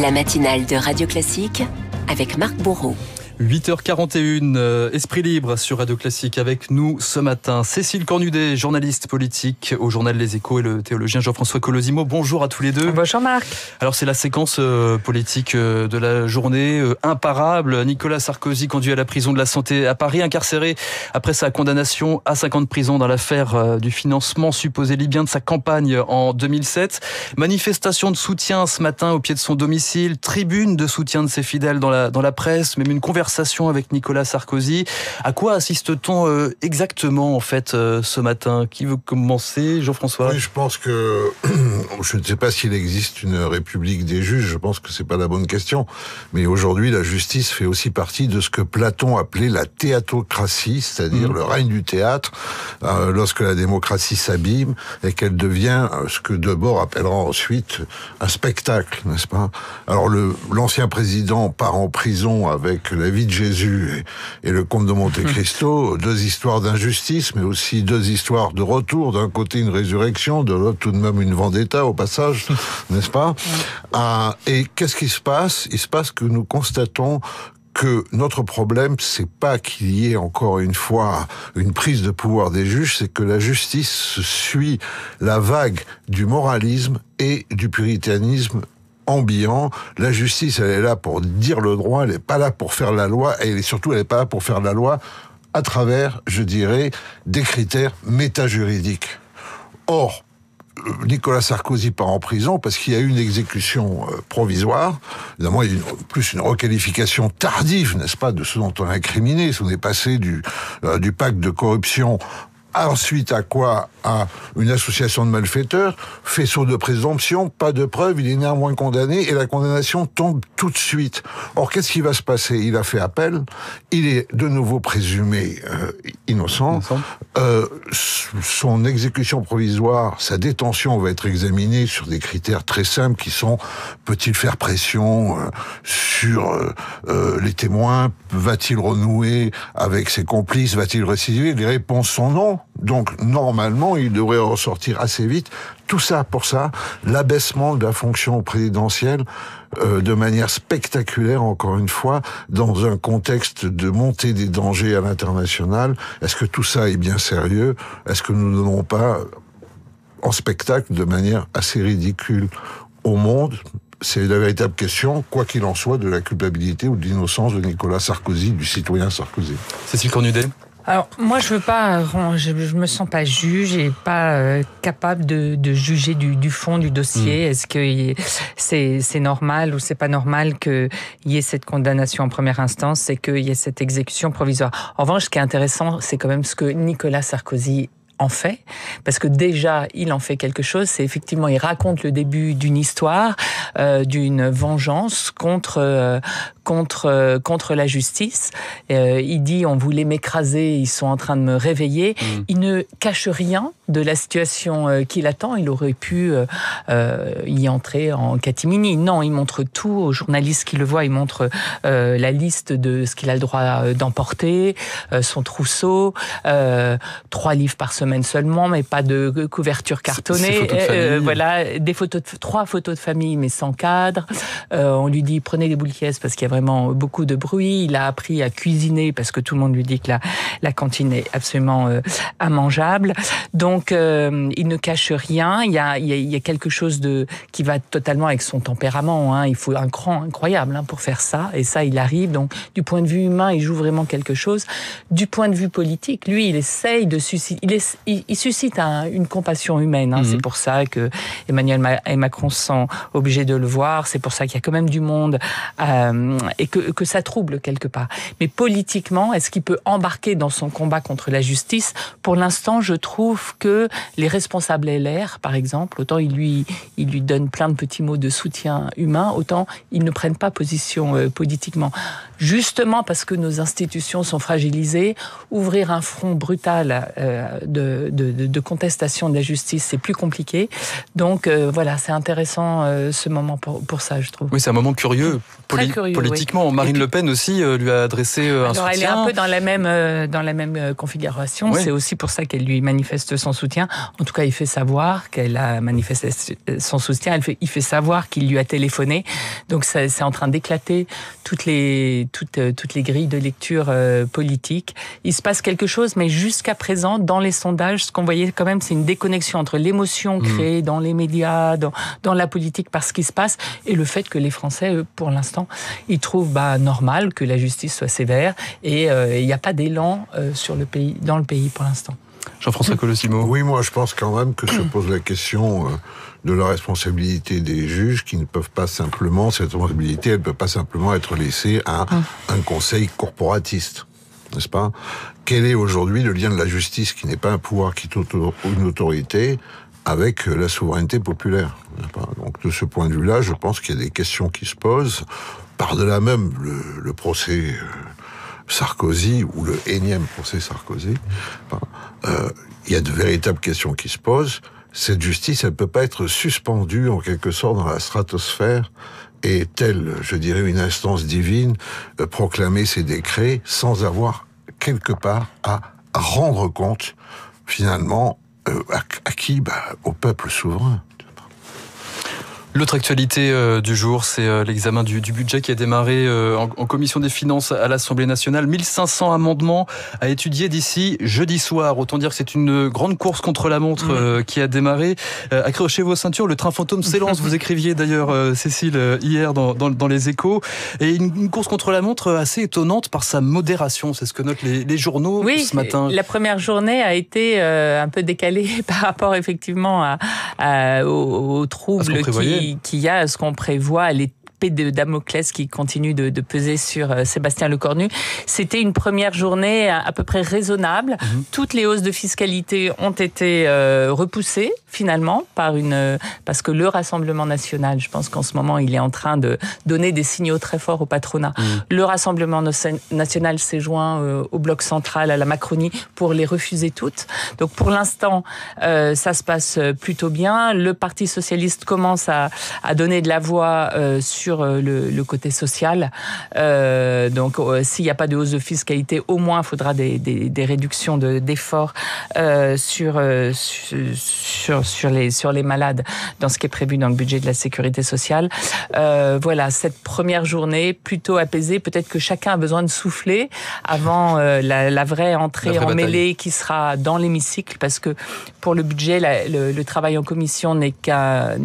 La matinale de Radio Classique avec Marc Bourreau. 8h41, Esprit libre sur Radio Classique avec nous ce matin. Cécile Cornudet, journaliste politique au journal Les Échos, et le théologien Jean-François Colosimo. Bonjour à tous les deux. Bonjour Marc. Alors c'est la séquence politique de la journée imparable. Nicolas Sarkozy conduit à la prison de la Santé à Paris, incarcéré après sa condamnation à 5 ans de prison dans l'affaire du financement supposé libyen de sa campagne en 2007. Manifestation de soutien ce matin au pied de son domicile, tribune de soutien de ses fidèles dans la presse, même une conversation avec Nicolas Sarkozy. À quoi assiste-t-on exactement en fait ce matin? Qui veut commencer? Jean-François? Oui, je pense que je ne sais pas s'il existe une république des juges. Je pense que c'est pas la bonne question. Mais aujourd'hui, la justice fait aussi partie de ce que Platon appelait la théatocratie, c'est-à-dire le règne du théâtre, lorsque la démocratie s'abîme et qu'elle devient ce que Debord appellera ensuite un spectacle, n'est-ce pas? Alors l'ancien président part en prison avec la vie de Jésus et le comte de Monte Cristo, deux histoires d'injustice, mais aussi deux histoires de retour. D'un côté une résurrection, de l'autre tout de même une vendetta au passage, n'est-ce pas? Et qu'est-ce qui se passe? Il se passe que nous constatons que notre problème, c'est pas qu'il y ait encore une fois une prise de pouvoir des juges, c'est que la justice suit la vague du moralisme et du puritanisme ambiant. La justice, elle est là pour dire le droit, elle n'est pas là pour faire la loi, et surtout, elle n'est pas là pour faire la loi à travers, je dirais, des critères métajuridiques. Or, Nicolas Sarkozy part en prison parce qu'il y a eu une exécution provisoire. Évidemment, il y a plus une requalification tardive, n'est-ce pas, de ce dont on a incriminé. On est passé du pacte de corruption ensuite à quoi? À une association de malfaiteurs, faisceau de présomption, pas de preuve, il est néanmoins condamné et la condamnation tombe tout de suite. Or, qu'est-ce qui va se passer? Il a fait appel, il est de nouveau présumé innocent. Son exécution provisoire, sa détention va être examinée sur des critères très simples qui sont: peut-il faire pression sur les témoins? Va-t-il renouer avec ses complices? Va-t-il récidiver? Les réponses sont non. Donc, normalement, il devrait ressortir assez vite. Tout ça, pour ça, l'abaissement de la fonction présidentielle de manière spectaculaire, encore une fois, dans un contexte de montée des dangers à l'international. Est-ce que tout ça est bien sérieux? Est-ce que nous ne donnons pas en spectacle de manière assez ridicule au monde? C'est la véritable question, quoi qu'il en soit, de la culpabilité ou de l'innocence de Nicolas Sarkozy, du citoyen Sarkozy. Cécile Cornudet. Alors, moi, je me sens pas juge et pas capable de juger du fond du dossier. Est-ce que c'est normal ou c'est pas normal qu'il y ait cette condamnation en première instance et qu'il y ait cette exécution provisoire? En revanche, ce qui est intéressant, c'est quand même ce que Nicolas Sarkozy en fait, parce que déjà, il en fait quelque chose. C'est effectivement, il raconte le début d'une histoire, d'une vengeance contre la justice. Il dit: on voulait m'écraser, ils sont en train de me réveiller. Il ne cache rien de la situation qui l'attend. Il aurait pu y entrer en catimini. Non, il montre tout aux journalistes qui le voient. Il montre la liste de ce qu'il a le droit d'emporter, son trousseau, 3 livres par semaine seulement, mais pas de couverture cartonnée. Voilà, 3 photos de famille, mais sans cadre. On lui dit: prenez des boules caisses parce qu'il y a vraiment beaucoup de bruit. Il a appris à cuisiner parce que tout le monde lui dit que la cantine est absolument immangeable. Donc, il ne cache rien. Il y a quelque chose qui va totalement avec son tempérament. Il faut un cran incroyable pour faire ça. Et ça, il arrive. Donc, du point de vue humain, il joue vraiment quelque chose. Du point de vue politique, lui, il essaye de susciter... Il suscite une compassion humaine. C'est pour ça que Emmanuel et Macron sont obligés de le voir. C'est pour ça qu'il y a quand même du monde et que ça trouble quelque part. Mais politiquement, est-ce qu'il peut embarquer dans son combat contre la justice? Pour l'instant, je trouve que les responsables LR, par exemple, autant il lui donne plein de petits mots de soutien humain, autant ils ne prennent pas position politiquement. Justement parce que nos institutions sont fragilisées, ouvrir un front brutal de contestation de la justice, c'est plus compliqué. Donc voilà, c'est intéressant ce moment pour ça, je trouve. Oui, c'est un moment curieux, Très curieux, politiquement. Marine Le Pen aussi lui a adressé un soutien. Elle est un peu dans la même configuration. Oui. C'est aussi pour ça qu'elle lui manifeste son soutien. En tout cas, il fait savoir qu'elle a manifesté son soutien. Il fait savoir qu'il lui a téléphoné. Donc, c'est en train d'éclater toutes les grilles de lecture politique. Il se passe quelque chose, mais jusqu'à présent, dans les sondages, ce qu'on voyait quand même, c'est une déconnexion entre l'émotion créée dans les médias, dans la politique par ce qui se passe, et le fait que les Français, eux, pour l'instant, ils trouvent normal que la justice soit sévère, et il n'y a pas d'élan dans le pays pour l'instant. Jean-François Colosimo. Oui, moi je pense quand même que se pose la question de la responsabilité des juges qui ne peuvent pas simplement, cette responsabilité, elle ne peut pas simplement être laissée à un conseil corporatiste, n'est-ce pas ? Quel est aujourd'hui le lien de la justice, qui n'est pas un pouvoir, qui est une autorité, avec la souveraineté populaire ? Donc de ce point de vue-là, je pense qu'il y a des questions qui se posent. Par-delà même le procès Sarkozy, ou le énième procès Sarkozy, il y a de véritables questions qui se posent. Cette justice, elle ne peut pas être suspendue en quelque sorte dans la stratosphère et telle, je dirais, une instance divine, proclamer ses décrets sans avoir quelque part à rendre compte finalement à qui ? Au peuple souverain. L'autre actualité du jour, c'est l'examen du budget qui a démarré en commission des finances à l'Assemblée nationale. 1500 amendements à étudier d'ici jeudi soir. Autant dire que c'est une grande course contre la montre qui a démarré. Accrochez vos ceintures, le train fantôme s'élance. Vous écriviez d'ailleurs, Cécile, hier dans Les Échos. Et une course contre la montre assez étonnante par sa modération. C'est ce que notent les journaux ce matin. La première journée a été un peu décalée par rapport effectivement aux troubles qu'il y a, ce qu'on prévoit, l'épée de Damoclès qui continue de peser sur Sébastien Lecornu. C'était une première journée à peu près raisonnable. Toutes les hausses de fiscalité ont été repoussées finalement parce que le Rassemblement national, je pense qu'en ce moment, il est en train de donner des signaux très forts au patronat. Le Rassemblement national s'est joint au bloc central, à la Macronie, pour les refuser toutes. Donc pour l'instant, ça se passe plutôt bien. Le Parti socialiste commence à donner de la voix sur le côté social. Donc s'il n'y a pas de hausse de fiscalité, au moins il faudra des réductions d'efforts sur les malades dans ce qui est prévu dans le budget de la sécurité sociale. Voilà, cette première journée plutôt apaisée. Peut-être que chacun a besoin de souffler avant la vraie entrée en mêlée qui sera dans l'hémicycle, parce que pour le budget, le travail en commission n'est qu'un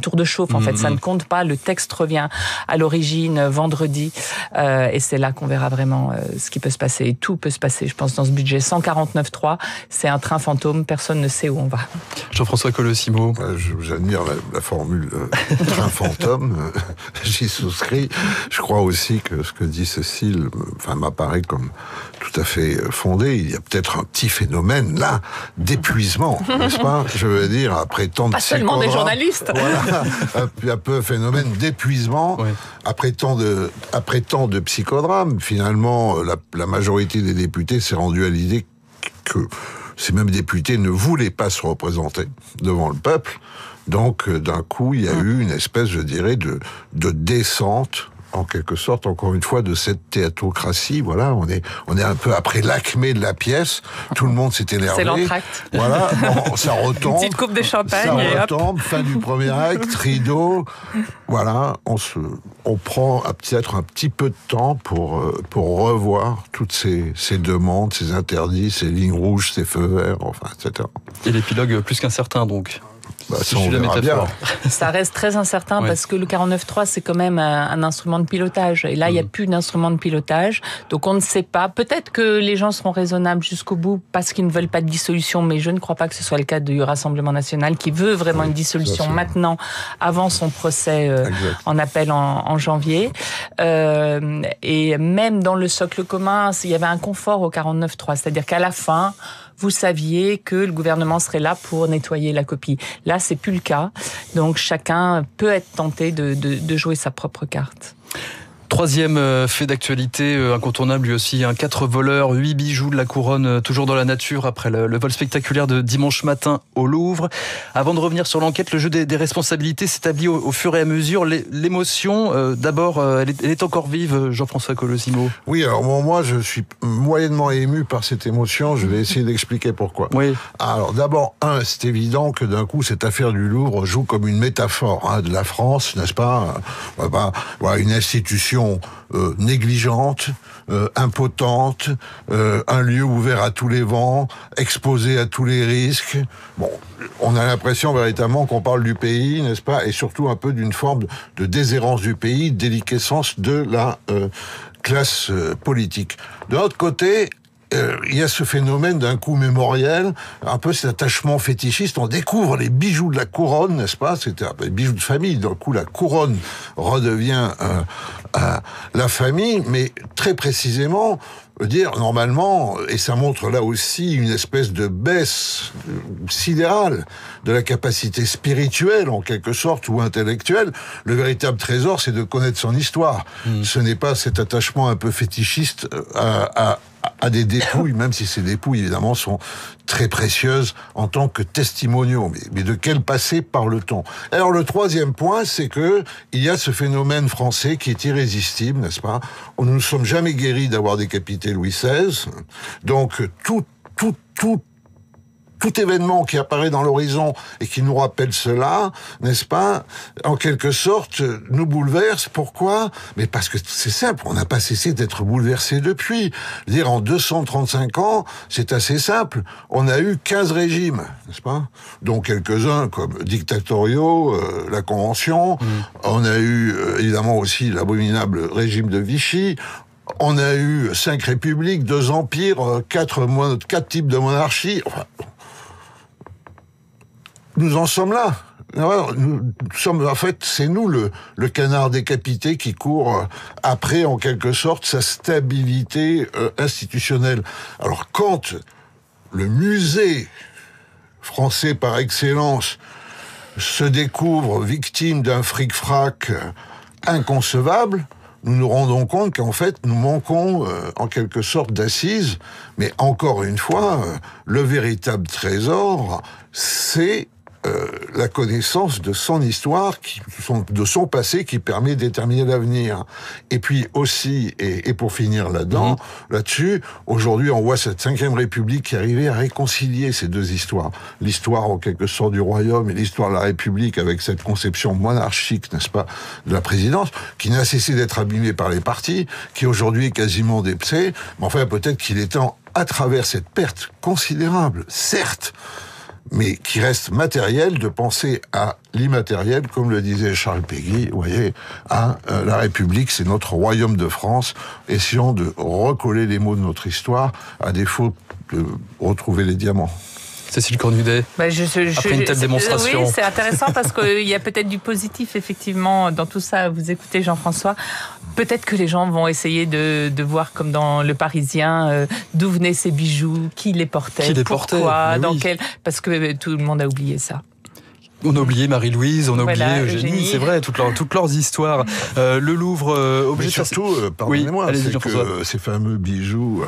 tour de chauffe. En fait, ça ne compte pas. Le texte revient à l'origine vendredi, et c'est là qu'on verra vraiment ce qui peut se passer. Et tout peut se passer, je pense, dans ce budget. 149.3, c'est un train fantôme. Personne ne sait où on va. Jean-François Colosimo. J'admire la formule train fantôme. J'y souscris. Je crois aussi que ce que dit Cécile m'apparaît comme tout à fait fondé. Il y a peut-être un petit phénomène là d'épuisement, n'est-ce pas ? Je veux dire, après tant de pas seulement des journalistes. Voilà, un peu phénomène d'épuisement. Oui. Après tant de psychodrames, finalement, la majorité des députés s'est rendue à l'idée que ces mêmes députés ne voulaient pas se représenter devant le peuple. Donc, d'un coup, il y a eu une espèce, je dirais, de descente, en quelque sorte, encore une fois, de cette théatocratie. Voilà, on est un peu après l'acmé de la pièce. Tout le monde s'est énervé. C'est l'entracte. Voilà, ça retombe. Une petite coupe de champagne. Ça retombe, fin du premier acte, rideau. Voilà, on prend peut-être un petit peu de temps pour revoir toutes ces demandes, ces interdits, ces lignes rouges, ces feux verts, etc. Et l'épilogue plus qu'incertain, donc. Ça, on verra bien. Ça reste très incertain parce que le 49.3, c'est quand même un instrument de pilotage. Et là, il n'y a plus d'instrument de pilotage. Donc, on ne sait pas. Peut-être que les gens seront raisonnables jusqu'au bout parce qu'ils ne veulent pas de dissolution, mais je ne crois pas que ce soit le cas du Rassemblement national qui veut vraiment une dissolution maintenant, avant son procès en appel en janvier. Et même dans le socle commun, il y avait un confort au 49.3. C'est-à-dire qu'à la fin, vous saviez que le gouvernement serait là pour nettoyer la copie. Là, c'est plus le cas. Donc, chacun peut être tenté de jouer sa propre carte. Troisième fait d'actualité incontournable lui aussi, 4 voleurs, 8 bijoux de la couronne toujours dans la nature après le vol spectaculaire de dimanche matin au Louvre. Avant de revenir sur l'enquête, le jeu des responsabilités s'établit au fur et à mesure. L'émotion, d'abord, elle est encore vive, Jean-François Colosimo. Oui, alors moi je suis moyennement ému par cette émotion, je vais essayer d'expliquer pourquoi. Oui. Alors d'abord, c'est évident que d'un coup cette affaire du Louvre joue comme une métaphore de la France, n'est-ce pas? Voilà, une institution négligente, impotente, un lieu ouvert à tous les vents, exposé à tous les risques. Bon, on a l'impression véritablement qu'on parle du pays, n'est-ce pas? Et surtout un peu d'une forme de déshérence du pays, déliquescence de la classe politique. De l'autre côté, il y a ce phénomène d'un coup mémoriel, un peu cet attachement fétichiste. On découvre les bijoux de la couronne, n'est-ce pas? C'était des bijoux de famille. D'un coup, la couronne redevient la famille, mais très précisément, dire normalement, et ça montre là aussi une espèce de baisse sidérale de la capacité spirituelle, en quelque sorte, ou intellectuelle. Le véritable trésor, c'est de connaître son histoire. Ce n'est pas cet attachement un peu fétichiste à des dépouilles, même si ces dépouilles, évidemment, sont très précieuses en tant que testimoniaux. Mais de quel passé parle-t-on? Alors, le troisième point, c'est que il y a ce phénomène français qui est irrésistible, n'est-ce pas? Nous ne sommes jamais guéris d'avoir décapité Louis XVI. Donc, tout événement qui apparaît dans l'horizon et qui nous rappelle cela, n'est-ce pas, en quelque sorte, nous bouleverse. Pourquoi? Mais parce que c'est simple, on n'a pas cessé d'être bouleversé depuis. Dire en 235 ans, c'est assez simple. On a eu 15 régimes, n'est-ce pas? Dont quelques-uns comme dictatoriaux, la Convention. On a eu évidemment aussi l'abominable régime de Vichy. On a eu 5 républiques, 2 empires, 4 types de monarchie. Enfin, nous en sommes là. Nous sommes, en fait, c'est nous le canard décapité qui court après, en quelque sorte, sa stabilité institutionnelle. Alors, quand le musée français par excellence se découvre victime d'un fric-frac inconcevable, nous nous rendons compte qu'en fait, nous manquons en quelque sorte d'assises. Mais encore une fois, le véritable trésor, c'est la connaissance de son histoire, de son passé qui permet de déterminer l'avenir. Et puis aussi, et pour finir là-dessus, aujourd'hui on voit cette 5e République qui arrivait à réconcilier ces deux histoires. L'histoire en quelque sorte du royaume et l'histoire de la République avec cette conception monarchique, n'est-ce pas, de la présidence, qui n'a cessé d'être abîmée par les partis, qui aujourd'hui est quasiment dépecée, mais enfin peut-être qu'il est temps, à travers cette perte considérable, certes, mais qui reste matériel, de penser à l'immatériel, comme le disait Charles Péguy, vous voyez, la République, c'est notre royaume de France. Essayons de recoller les mots de notre histoire, à défaut de retrouver les diamants. Cécile Cornudet, après une telle démonstration. Oui, c'est intéressant parce qu'il y a peut-être du positif, effectivement, dans tout ça. Vous écoutez Jean-François. Peut-être que les gens vont essayer de voir, comme dans Le Parisien, d'où venaient ces bijoux, qui les portait, pourquoi, dans quel... Parce que tout le monde a oublié ça. On a oublié Marie-Louise, on a oublié Eugénie, c'est vrai, toutes leurs histoires. Le Louvre, objet. Mais surtout, pardonnez-moi, c'est que ces fameux bijoux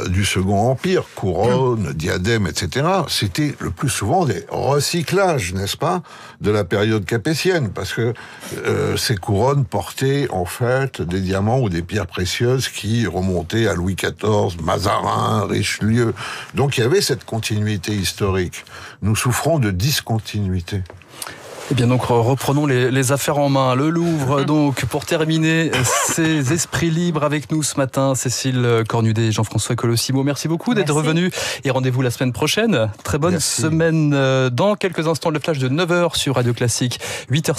du Second Empire, couronne, diadème, etc., c'était le plus souvent des recyclages, n'est-ce pas, de la période capétienne, parce que ces couronnes portaient en fait des diamants ou des pierres précieuses qui remontaient à Louis XIV, Mazarin, Richelieu. Donc il y avait cette continuité historique. Nous souffrons de discontinuité. Eh bien donc reprenons les affaires en main. Le Louvre, donc, pour terminer ces esprits libres avec nous ce matin, Cécile Cornudet et Jean-François Colosimo. Merci beaucoup d'être revenus et rendez-vous la semaine prochaine. Très bonne semaine. Dans quelques instants, le flash de 9h sur Radio Classique, 8h.